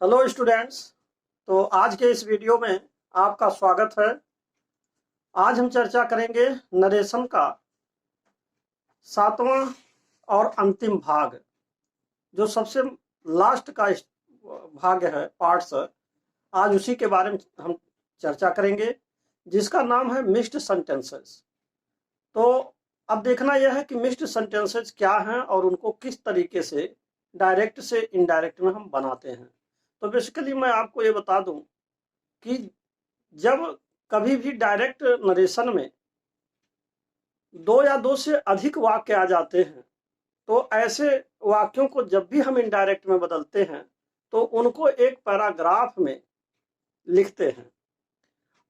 Hello students. तो आज के इस वीडियो में आपका स्वागत है। आज हम चर्चा करेंगे नरेशन का 7वां और अंतिम भाग, जो सबसे लास्ट का भाग है, पार्ट्स। आज उसी के बारे में हम चर्चा करेंगे, जिसका नाम है मिक्स्ड सेंटेंसेस। तो अब देखना यह है कि मिक्स्ड सेंटेंसेस क्या हैं और उनको किस तरीके से डायरेक्ट से इनडायरेक्ट में हम बनाते हैं। तो बेसिकली मैं आपको ये बता दूं कि जब कभी भी डायरेक्ट नरेशन में 2 या 2 से अधिक वाक्य आ जाते हैं, तो ऐसे वाक्यों को जब भी हम इनडायरेक्ट में बदलते हैं तो उनको एक पैराग्राफ में लिखते हैं।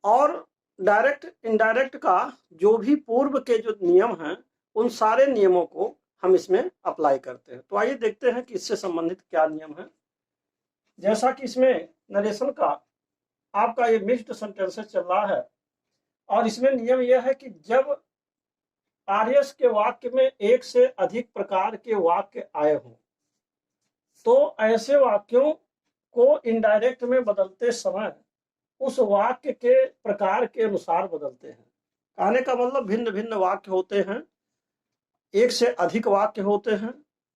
और डायरेक्ट इनडायरेक्ट का जो भी पूर्व के जो नियम हैं, उन सारे नियमों को हम इसमें अप्लाई करते हैं। तो आइए देखते हैं कि इससे संबंधित क्या नियम है। जैसा कि इसमें नरेशन का आपका ये मिक्स्ड सेंटेंसेस चल रहा है, और इसमें नियम यह है कि जब आर्यस के वाक्य में एक से अधिक प्रकार के वाक्य आए हों, तो ऐसे वाक्यों को इनडायरेक्ट में बदलते समय उस वाक्य के प्रकार के अनुसार बदलते हैं। कहने का मतलब भिन्न भिन्न वाक्य होते हैं, एक से अधिक वाक्य होते हैं,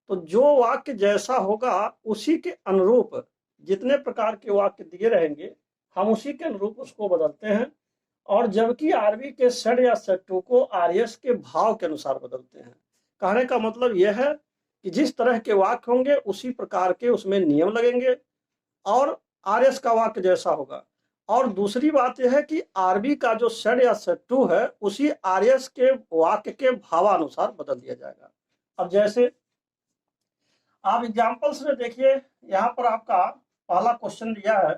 तो जो वाक्य जैसा होगा उसी के अनुरूप जितने प्रकार के वाक्य दिए रहेंगे, हम उसी के अनुरूप उसको बदलते हैं। और जबकि आरबी के षड या षट्टू को आर्यस के भाव के अनुसार बदलते हैं। कहने का मतलब यह है कि जिस तरह के वाक्य होंगे उसी प्रकार के उसमें नियम लगेंगे और आर्यस का वाक्य जैसा होगा। और दूसरी बात यह है कि आरबी का जो षड या षट्टू है उसी आर्यस के वाक्य के भावानुसार बदल दिया जाएगा। अब जैसे आप एग्जाम्पल्स में देखिए, यहाँ पर आपका पहला क्वेश्चन दिया है,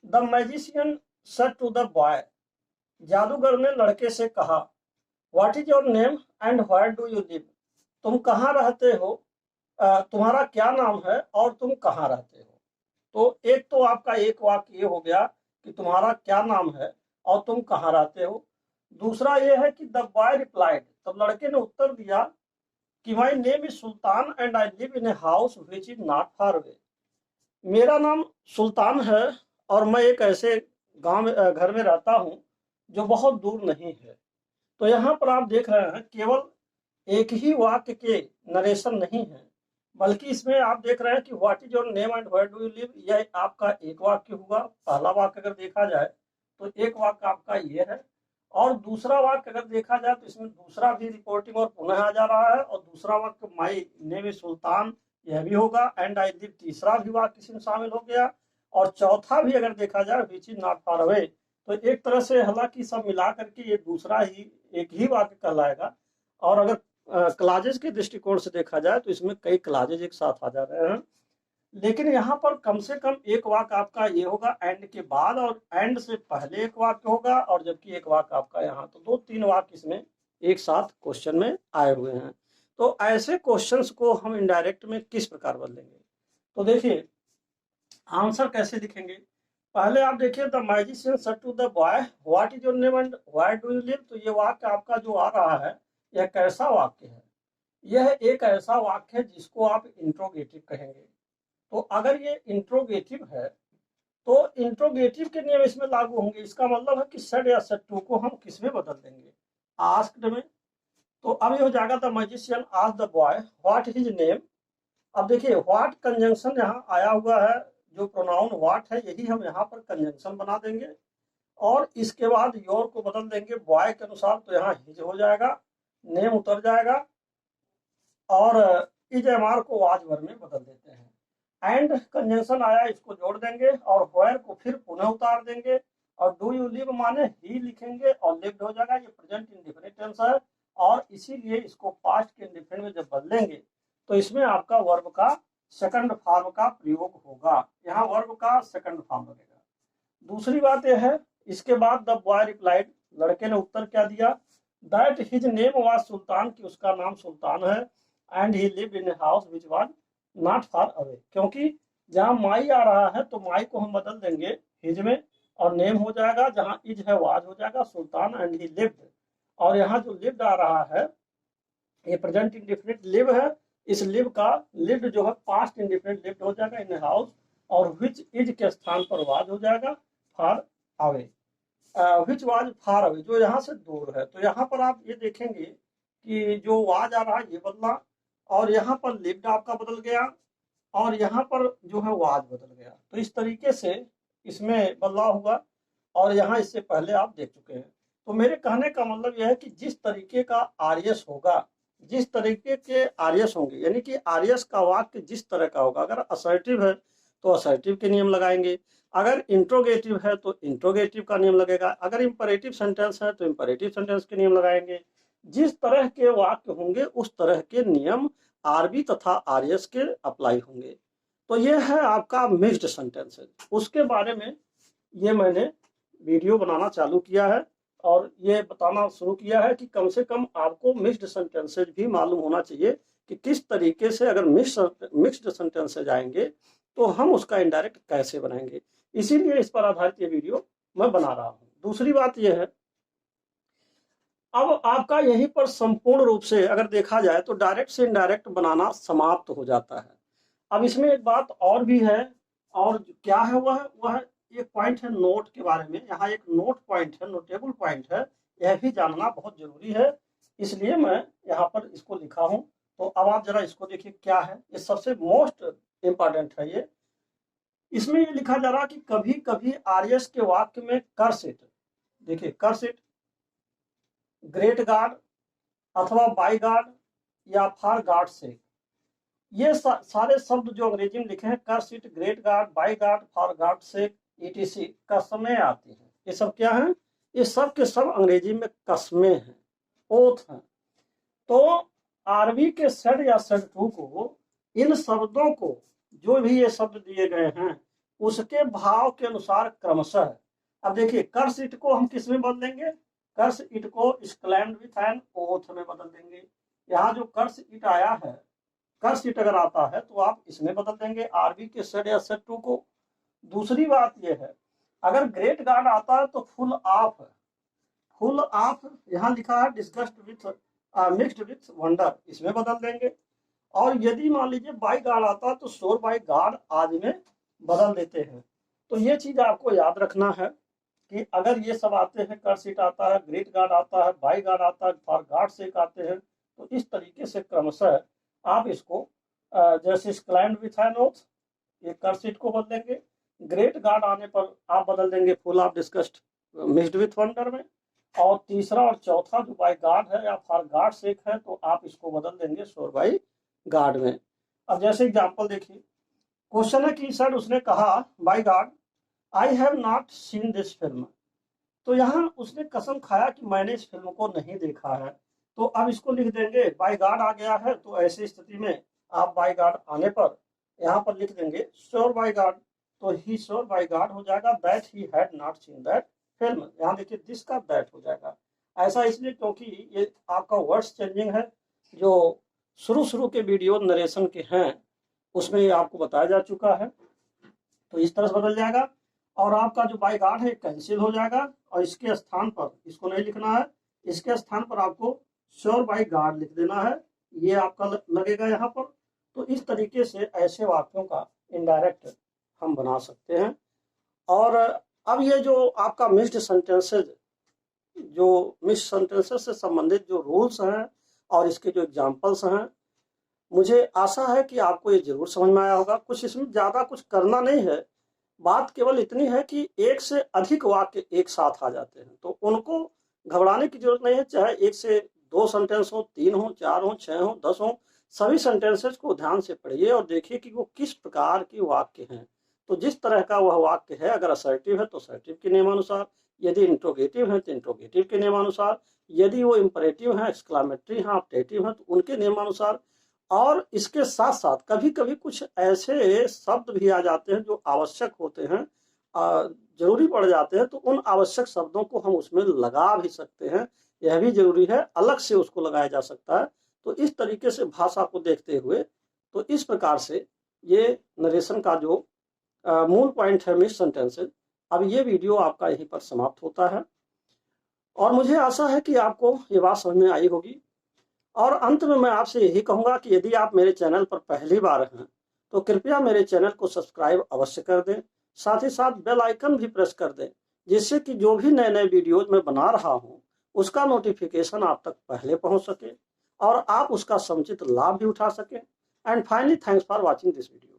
the magician said to the boy, जादूगर ने लड़के से कहा, what is your name and where do you live, तुम कहाँ रहते हो, तुम्हारा क्या नाम है और तुम कहाँ रहते हो। तो एक तो आपका एक वाक्य ये हो गया कि तुम्हारा क्या नाम है और तुम कहाँ रहते हो। दूसरा ये है कि द बॉय रिप्लाइड, तब लड़के ने उत्तर दिया कि my name is sultan and I live in a house which is not far away, मेरा नाम सुल्तान है और मैं एक ऐसे गांव घर में रहता हूँ जो बहुत दूर नहीं है। तो यहाँ पर आप देख रहे हैं केवल एक ही वाक्य के नरेशन नहीं है, बल्कि इसमें आप देख रहे हैं कि what is your name and where do you live, यह आपका एक वाक्य हुआ। पहला वाक्य अगर देखा जाए तो एक वाक्य आपका ये है, और दूसरा वाक्य अगर देखा जाए तो इसमें दूसरा भी रिपोर्टिंग और पुनः आ जा रहा है, और दूसरा वाक्य माई नेम इज सुल्तान यह भी होगा, एंड आई लिव तीसरा भी वाक्य इसमें शामिल हो गया, और चौथा भी अगर देखा जाए which is not far away. तो एक तरह से हालांकि सब मिला करके ये दूसरा ही एक ही वाक्य कहलाएगा। और अगर क्लाजेज के दृष्टिकोण से देखा जाए तो इसमें कई क्लाजेज एक साथ आ जा रहे हैं, लेकिन यहाँ पर कम से कम एक वाक्य आपका ये होगा एंड के बाद, और एंड से पहले एक वाक्य होगा, और जबकि एक वाक्य आपका यहाँ, तो 2-3 वाक्य इसमें एक साथ क्वेश्चन में आए हुए हैं। तो ऐसे क्वेश्चंस को हम इनडायरेक्ट में किस प्रकार बदलेंगे, तो देखिए आंसर कैसे लिखेंगे। पहले आप देखिए, the magician said to the boy what is your name and where do you live, तो ये वाक्य आपका जो आ रहा है यह कैसा वाक्य है, यह एक ऐसा वाक्य है जिसको आप इंट्रोगेटिव कहेंगे। तो अगर ये इंट्रोगेटिव है तो इंट्रोगेटिव के नियम इसमें लागू होंगे। इसका मतलब है कि सेड या सेड टू को हम किस में बदल देंगे, आस्क्ड में। तो अब ये हो जाएगा, the magician asked the boy what his name. अब देखिए व्हाट कंजंक्शन यहाँ आया हुआ है, जो प्रोनाउन व्हाट है यही हम यहाँ पर कंजंक्शन बना देंगे, और इसके बाद योर को बदल देंगे बॉय के अनुसार, तो यहाँ हिज हो जाएगा, नेम उतर जाएगा, और इज एम आर को वाज भर में बदल देते हैं। एंड कंजंक्शन आया, इसको जोड़ देंगे, और वेयर को फिर पुनः उतार देंगे, और डू यू लिव माने ही लिखेंगे, और लिव्ड हो जाएगा। ये प्रेजेंट इंडेफिनिट टेंस है, और इसीलिए इसको पास्ट के इंडेफिनिट में जब बदलेंगे तो इसमें आपका वर्ब का सेकंड फॉर्म का प्रयोग होगा, यहाँ वर्ब का सेकंड फॉर्म लगेगा। दूसरी बात यह है, इसके बाद द बॉय रिप्लाइड, लड़के ने उत्तर क्या दिया, दैट हिज नेम वाज सुल्तान, की उसका नाम सुल्तान है, and he lived in a house which was not far away. क्योंकि जहां माई आ रहा है तो माई को हम बदल देंगे हिज में, और नेम हो जाएगा, जहां इज है वाज हो जाएगा सुल्तान एंड ही लिव्ड, और यहाँ जो लिव्ड आ रहा है ये प्रेजेंट इंडेफिनिट लिव है, इस लिव का लिव्ड जो है पास्ट इंडेफिनिट लिव्ड हो जाएगा इन हाउस, और विच इज के स्थान पर वाज हो जाएगा far away. Which was far away, जो यहाँ से दूर है। तो यहाँ पर आप ये देखेंगे कि जो वाज आ रहा है ये बदला, और यहाँ पर लिव्ड आपका बदल गया, और यहाँ पर जो है वाज बदल गया। तो इस तरीके से इसमें बदलाव हुआ, और यहाँ इससे पहले आप देख चुके हैं। तो मेरे कहने का मतलब यह है कि जिस तरीके का आर्यस होगा, जिस तरीके के आर्यस होंगे, यानी कि आर्यस का वाक्य जिस तरह का होगा, अगर असर्टिव है तो असर्टिव के नियम लगाएंगे, अगर इंट्रोगेटिव है तो इंट्रोगेटिव का नियम लगेगा, अगर इंपरेटिव सेंटेंस है तो इंपरेटिव सेंटेंस के नियम लगाएंगे। जिस तरह के वाक्य होंगे उस तरह के नियम आरबी तथा आरएस के अप्लाई होंगे। तो ये है आपका मिक्स्ड सेंटेंसेस। उसके बारे में ये मैंने वीडियो बनाना चालू किया है, और ये बताना शुरू किया है कि कम से कम आपको मिक्स्ड सेंटेंसेज भी मालूम होना चाहिए कि किस तरीके से अगर मिक्स्ड सेंटेंसेज आएंगे तो हम उसका इनडायरेक्ट कैसे बनाएंगे। इसीलिए इस पर आधारित ये वीडियो मैं बना रहा हूँ। दूसरी बात यह है, अब आपका यहीं पर संपूर्ण रूप से अगर देखा जाए तो डायरेक्ट से इनडायरेक्ट बनाना समाप्त हो जाता है। अब इसमें एक बात और भी है, और क्या है वह एक पॉइंट है नोट के बारे में। यहाँ एक नोट पॉइंट है, नोटेबल पॉइंट है, यह भी जानना बहुत जरूरी है, इसलिए मैं यहाँ पर इसको लिखा हूँ। तो अब आप जरा इसको देखिए क्या है, ये सबसे मोस्ट इंपॉर्टेंट है। ये इसमें ये लिखा जा रहा कि कभी कभी आर्यस के वाक्य में कर्सिट, देखिए कर्सिट, ग्रेट गार्ड अथवा बाई गार्ड या फॉर गार्ड से, ये सारे शब्द जो अंग्रेजी में लिखे हैं, cursed, great God, by God, for God से, ईटीसी, कस्में आती हैं। ये सब क्या है? ये सब के सब अंग्रेजी में कस्में हैं, ओथ हैं। तो आरबी के सेड या सेड टू को, इन शब्दों को, जो भी ये शब्द दिए गए हैं उसके भाव के अनुसार क्रमशः, अब देखिए कर्स इट को हम किस में बदलेंगे? कर्स इट को एक्सक्लेम्ड विथ एन ओथ में बदल देंगे। यहाँ जो कर्स इट आया है, कर्स इट अगर आता है तो आप इसमें बदल देंगे आरबी के सेड या सेड टू को। दूसरी बात यह है, अगर ग्रेट गार्ड आता है तो फुल ऑफ, फुल ऑफ यहाँ लिखा है disgust with mixed with wonder, इसमें बदल देंगे। और यदि मान लीजिए बाई गार्ड आता है तो शोर बाई गार्ड आदि में बदल देते हैं। तो ये चीज आपको याद रखना है कि अगर ये सब आते हैं, कर सीट आता है, ग्रेट गार्ड आता है, बाई गार्ड आता है, फॉर गार्ड सेक आते हैं, तो इस तरीके से क्रमशः आप इसको जैसे क्लाइंट विथ एन ओथ, ये कर सीट को बदलेंगे। ग्रेट गार्ड आने पर आप बदल देंगे full of discussed mixed with wonder में। और तीसरा और चौथा जो बाई गार्ड है या फॉर गार्ड सेक है, तो आप इसको बदल देंगे शोर बाई गार्ड में। अब जैसे एग्जांपल देखिए, क्वेश्चन है कि सर उसने कहा by God I have not seen this film, तो यहाँ उसने कसम खाया कि मैंने इस फिल्म को नहीं देखा है। तो अब इसको लिख देंगे, बाय गॉड आ गया है तो ऐसी स्थिति में आप बाय गॉड आने पर यहाँ पर लिख देंगे श्योर बाय गॉड, तो ही श्योर बाय गॉड हो जाएगा that he had not seen that film. यहाँ देखिए दिस का दैट हो जाएगा। ऐसा इसलिए क्योंकि ये आपका वर्ड्स चेंजिंग है, जो शुरू के वीडियो नरेशन के हैं उसमें ये आपको बताया जा चुका है। तो इस तरह से बदल जाएगा, और आपका जो बाय गॉड है कैंसिल हो जाएगा, और इसके स्थान पर इसको नहीं लिखना है, इसके स्थान पर आपको श्योर बाय गॉड लिख देना है, ये आपका लगेगा यहाँ पर। तो इस तरीके से ऐसे वाक्यों का इनडायरेक्ट हम बना सकते हैं। और अब ये जो आपका मिक्स्ड सेंटेंसेज, जो मिक्स्ड सेंटेंसेज से संबंधित जो रूल्स हैं और इसके जो एग्जाम्पल्स हैं, मुझे आशा है कि आपको ये जरूर समझ में आया होगा। कुछ इसमें ज़्यादा कुछ करना नहीं है, बात केवल इतनी है कि एक से अधिक वाक्य एक साथ आ जाते हैं, तो उनको घबराने की जरूरत नहीं है। चाहे एक से दो सेंटेंस हो, तीन हो, चार हो, 6 हो, 10 हो, सभी सेंटेंसेस को ध्यान से पढ़िए और देखिए कि वो किस प्रकार की वाक्य हैं। तो जिस तरह का वह वाक्य है, अगर असर्टिव है तो असर्टिव के नियमानुसार, यदि इंट्रोगेटिव है तो इंट्रोगेटिव के नियमानुसार, यदि वो इंपरेटिव है, एक्सक्लामेटरी है, ऑप्टेटिव है तो उनके नियमानुसार। और इसके साथ साथ कभी कभी कुछ ऐसे शब्द भी आ जाते हैं जो आवश्यक होते हैं, जरूरी पड़ जाते हैं, तो उन आवश्यक शब्दों को हम उसमें लगा भी सकते हैं, यह भी जरूरी है, अलग से उसको लगाया जा सकता है। तो इस तरीके से भाषा को देखते हुए, तो इस प्रकार से ये नरेशन का जो मूल पॉइंट है मिक्स्ड सेंटेंसेस। अब ये वीडियो आपका यहीं पर समाप्त होता है, और मुझे आशा है कि आपको ये बात समझ में आई होगी। और अंत में मैं आपसे यही कहूंगा कि यदि आप मेरे चैनल पर पहली बार हैं तो कृपया मेरे चैनल को सब्सक्राइब अवश्य कर दें। साथ ही साथ बेल आइकन भी प्रेस कर दें, जिससे कि जो भी नए नए वीडियोज मैं बना रहा हूं उसका नोटिफिकेशन आप तक पहले पहुंच सके और आप उसका समुचित लाभ भी उठा सकें। And finally, thanks for watching this video.